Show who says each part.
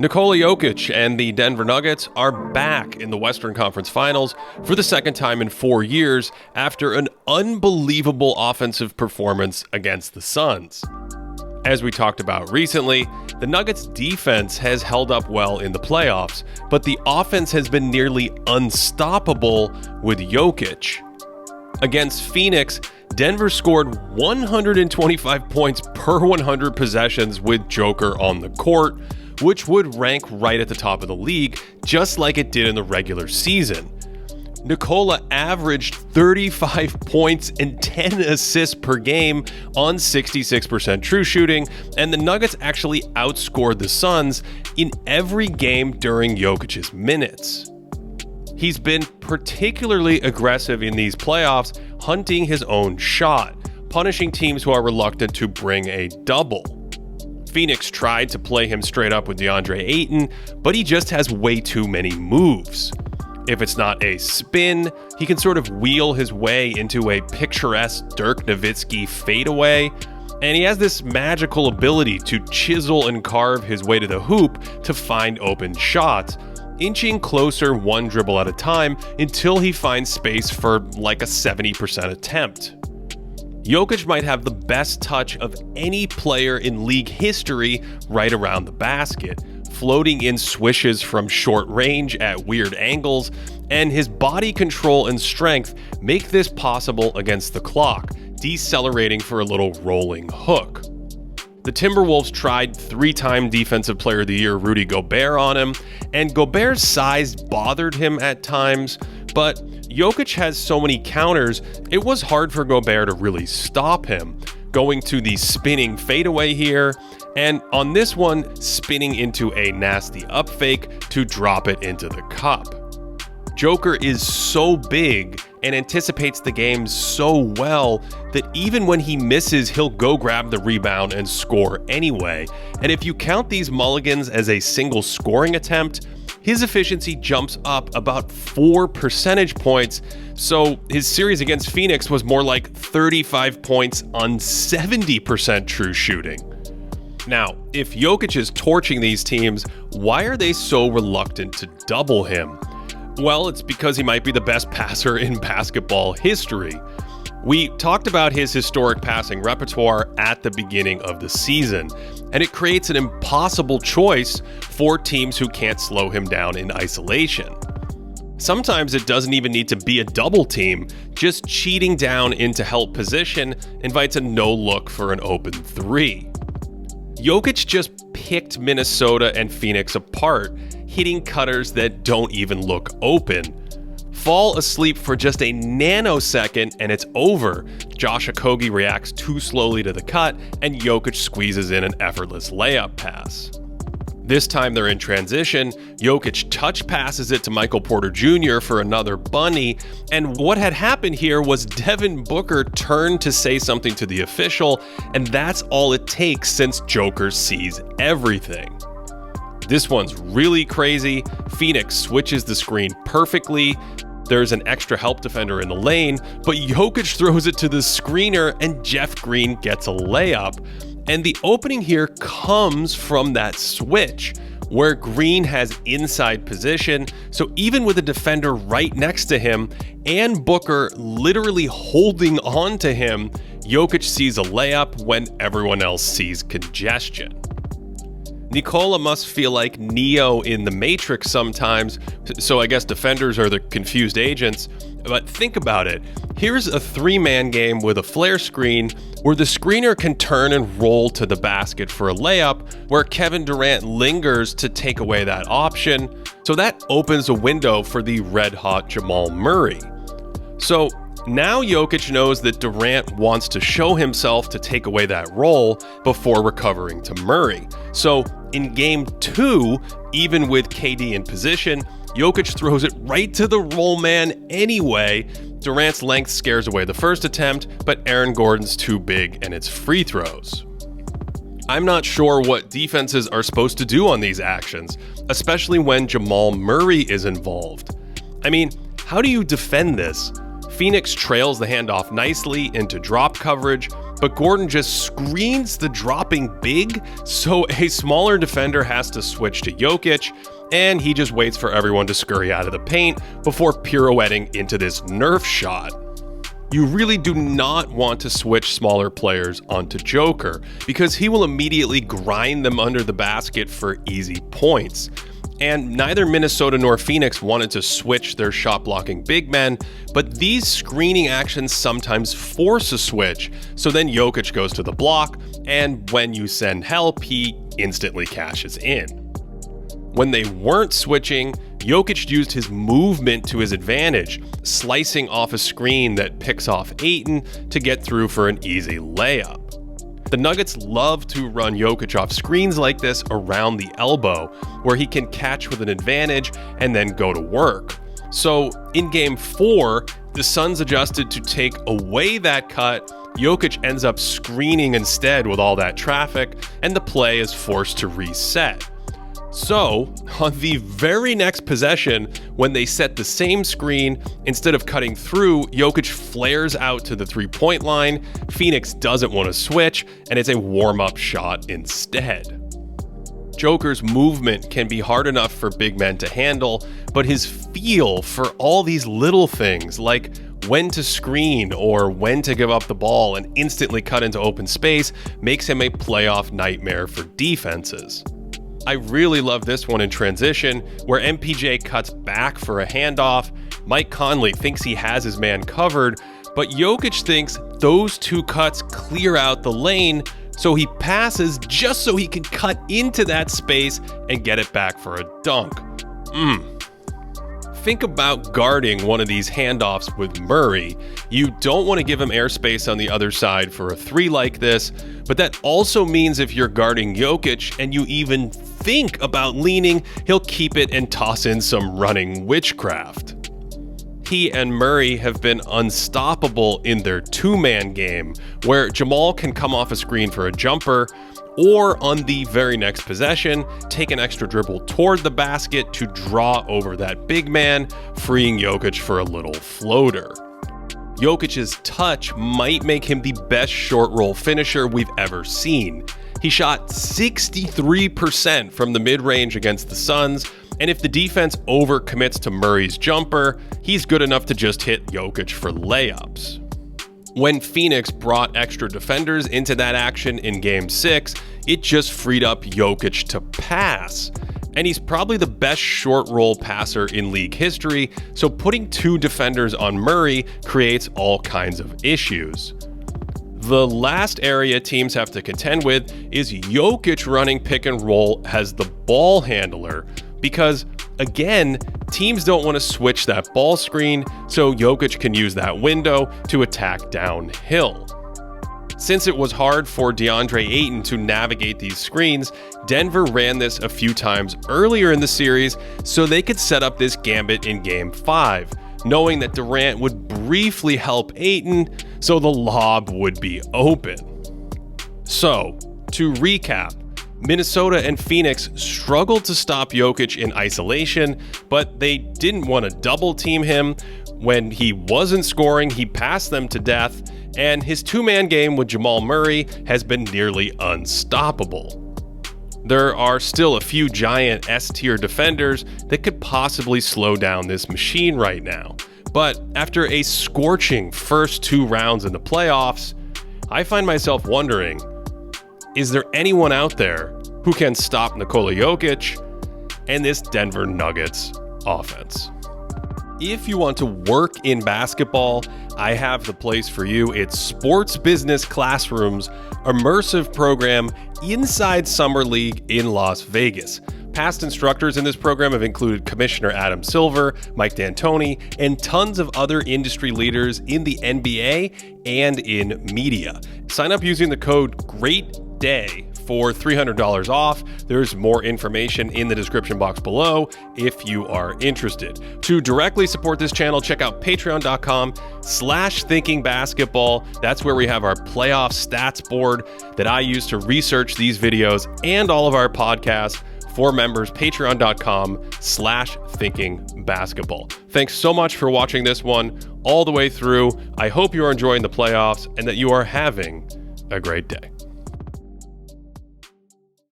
Speaker 1: Nikola Jokic and the Denver Nuggets are back in the Western Conference Finals for the second time in 4 years after an unbelievable offensive performance against the Suns. As we talked about recently, the Nuggets' defense has held up well in the playoffs, but the offense has been nearly unstoppable with Jokic. Against Phoenix, Denver scored 125 points per 100 possessions with Joker on the court, which would rank right at the top of the league, just like it did in the regular season. Nikola averaged 35 points and 10 assists per game on 66% true shooting, and the Nuggets actually outscored the Suns in every game during Jokic's minutes. He's been particularly aggressive in these playoffs, hunting his own shot, punishing teams who are reluctant to bring a double. Phoenix tried to play him straight up with DeAndre Ayton, but he just has way too many moves. If it's not a spin, he can sort of wheel his way into a picturesque Dirk Nowitzki fadeaway, and he has this magical ability to chisel and carve his way to the hoop to find open shots, inching closer one dribble at a time until he finds space for like a 70% attempt. Jokic might have the best touch of any player in league history right around the basket, floating in swishes from short range at weird angles, and his body control and strength make this possible against the clock, decelerating for a little rolling hook. The Timberwolves tried 3-time Defensive Player of the Year Rudy Gobert on him, and Gobert's size bothered him at times, but Jokic has so many counters, it was hard for Gobert to really stop him, going to the spinning fadeaway here, and on this one, spinning into a nasty up fake to drop it into the cup. Joker is so big and anticipates the game so well that even when he misses, he'll go grab the rebound and score anyway. And if you count these mulligans as a single scoring attempt, his efficiency jumps up about 4 percentage points, so his series against Phoenix was more like 35 points on 70% true shooting. Now, if Jokic is torching these teams, why are they so reluctant to double him? Well, it's because he might be the best passer in basketball history. We talked about his historic passing repertoire at the beginning of the season, and it creates an impossible choice for teams who can't slow him down in isolation. Sometimes it doesn't even need to be a double team, just cheating down into help position invites a no look for an open three. Jokic just picked Minnesota and Phoenix apart, hitting cutters that don't even look open. Fall asleep for just a nanosecond and it's over. Josh Okogie reacts too slowly to the cut, and Jokic squeezes in an effortless layup pass. This time they're in transition, Jokic touch passes it to Michael Porter Jr. for another bunny, and what had happened here was Devin Booker turned to say something to the official, and that's all it takes since Joker sees everything. This one's really crazy. Phoenix switches the screen perfectly. There's an extra help defender in the lane, but Jokic throws it to the screener and Jeff Green gets a layup. And the opening here comes from that switch, where Green has inside position, so even with a defender right next to him and Booker literally holding on to him, Jokic sees a layup when everyone else sees congestion. Nikola must feel like Neo in the Matrix sometimes, so I guess defenders are the confused agents. But think about it. Here's a 3-man game with a flare screen where the screener can turn and roll to the basket for a layup, where Kevin Durant lingers to take away that option. So that opens a window for the red-hot Jamal Murray. So now Jokic knows that Durant wants to show himself to take away that role before recovering to Murray. So in game 2, even with KD in position, Jokic throws it right to the roll man anyway. Durant's length scares away the first attempt, but Aaron Gordon's too big and it's free throws. I'm not sure what defenses are supposed to do on these actions, especially when Jamal Murray is involved. I mean, how do you defend this? Phoenix trails the handoff nicely into drop coverage, but Gordon just screens the dropping big, so a smaller defender has to switch to Jokic, and he just waits for everyone to scurry out of the paint before pirouetting into this Nerf shot. You really do not want to switch smaller players onto Joker, because he will immediately grind them under the basket for easy points. And neither Minnesota nor Phoenix wanted to switch their shot-blocking big men, but these screening actions sometimes force a switch, so then Jokic goes to the block, and when you send help, he instantly cashes in. When they weren't switching, Jokic used his movement to his advantage, slicing off a screen that picks off Ayton to get through for an easy layup. The Nuggets love to run Jokic off screens like this around the elbow, where he can catch with an advantage and then go to work. So in Game 4, the Suns adjusted to take away that cut. Jokic ends up screening instead with all that traffic, and the play is forced to reset. So, on the very next possession, when they set the same screen, instead of cutting through, Jokic flares out to the three-point line. Phoenix doesn't want to switch, and it's a warm-up shot instead. Joker's movement can be hard enough for big men to handle, but his feel for all these little things, like when to screen or when to give up the ball and instantly cut into open space, makes him a playoff nightmare for defenses. I really love this one in transition, where MPJ cuts back for a handoff. Mike Conley thinks he has his man covered, but Jokic thinks those two cuts clear out the lane, so he passes just so he can cut into that space and get it back for a dunk. Think about guarding one of these handoffs with Murray. You don't want to give him airspace on the other side for a three like this, but that also means if you're guarding Jokic and you even think about leaning, he'll keep it and toss in some running witchcraft. He and Murray have been unstoppable in their two-man game, where Jamal can come off a screen for a jumper, or on the very next possession, take an extra dribble toward the basket to draw over that big man, freeing Jokic for a little floater. Jokic's touch might make him the best short roll finisher we've ever seen. He shot 63% from the mid-range against the Suns, and if the defense overcommits to Murray's jumper, he's good enough to just hit Jokic for layups. When Phoenix brought extra defenders into that action in Game 6, it just freed up Jokic to pass. And he's probably the best short roll passer in league history, so putting two defenders on Murray creates all kinds of issues. The last area teams have to contend with is Jokic running pick and roll as the ball handler, because again, teams don't want to switch that ball screen, so Jokic can use that window to attack downhill. Since it was hard for DeAndre Ayton to navigate these screens, Denver ran this a few times earlier in the series so they could set up this gambit in Game 5, knowing that Durant would briefly help Ayton, so the lob would be open. So, to recap, Minnesota and Phoenix struggled to stop Jokic in isolation, but they didn't want to double team him. When he wasn't scoring, he passed them to death, and his two-man game with Jamal Murray has been nearly unstoppable. There are still a few giant S-tier defenders that could possibly slow down this machine right now, but after a scorching first two rounds in the playoffs, I find myself wondering, is there anyone out there who can stop Nikola Jokic and this Denver Nuggets offense? If you want to work in basketball, I have the place for you. It's Sports Business Classroom's immersive program inside Summer League in Las Vegas. Past instructors in this program have included Commissioner Adam Silver, Mike D'Antoni, and tons of other industry leaders in the NBA and in media. Sign up using the code GREATDAY for $300 off. There's more information in the description box below if you are interested. To directly support this channel, check out patreon.com/thinkingbasketball. That's where we have our playoff stats board that I use to research these videos and all of our podcasts for members. Patreon.com/thinkingbasketball. Thanks so much for watching this one all the way through. I hope you are enjoying the playoffs and that you are having a great day.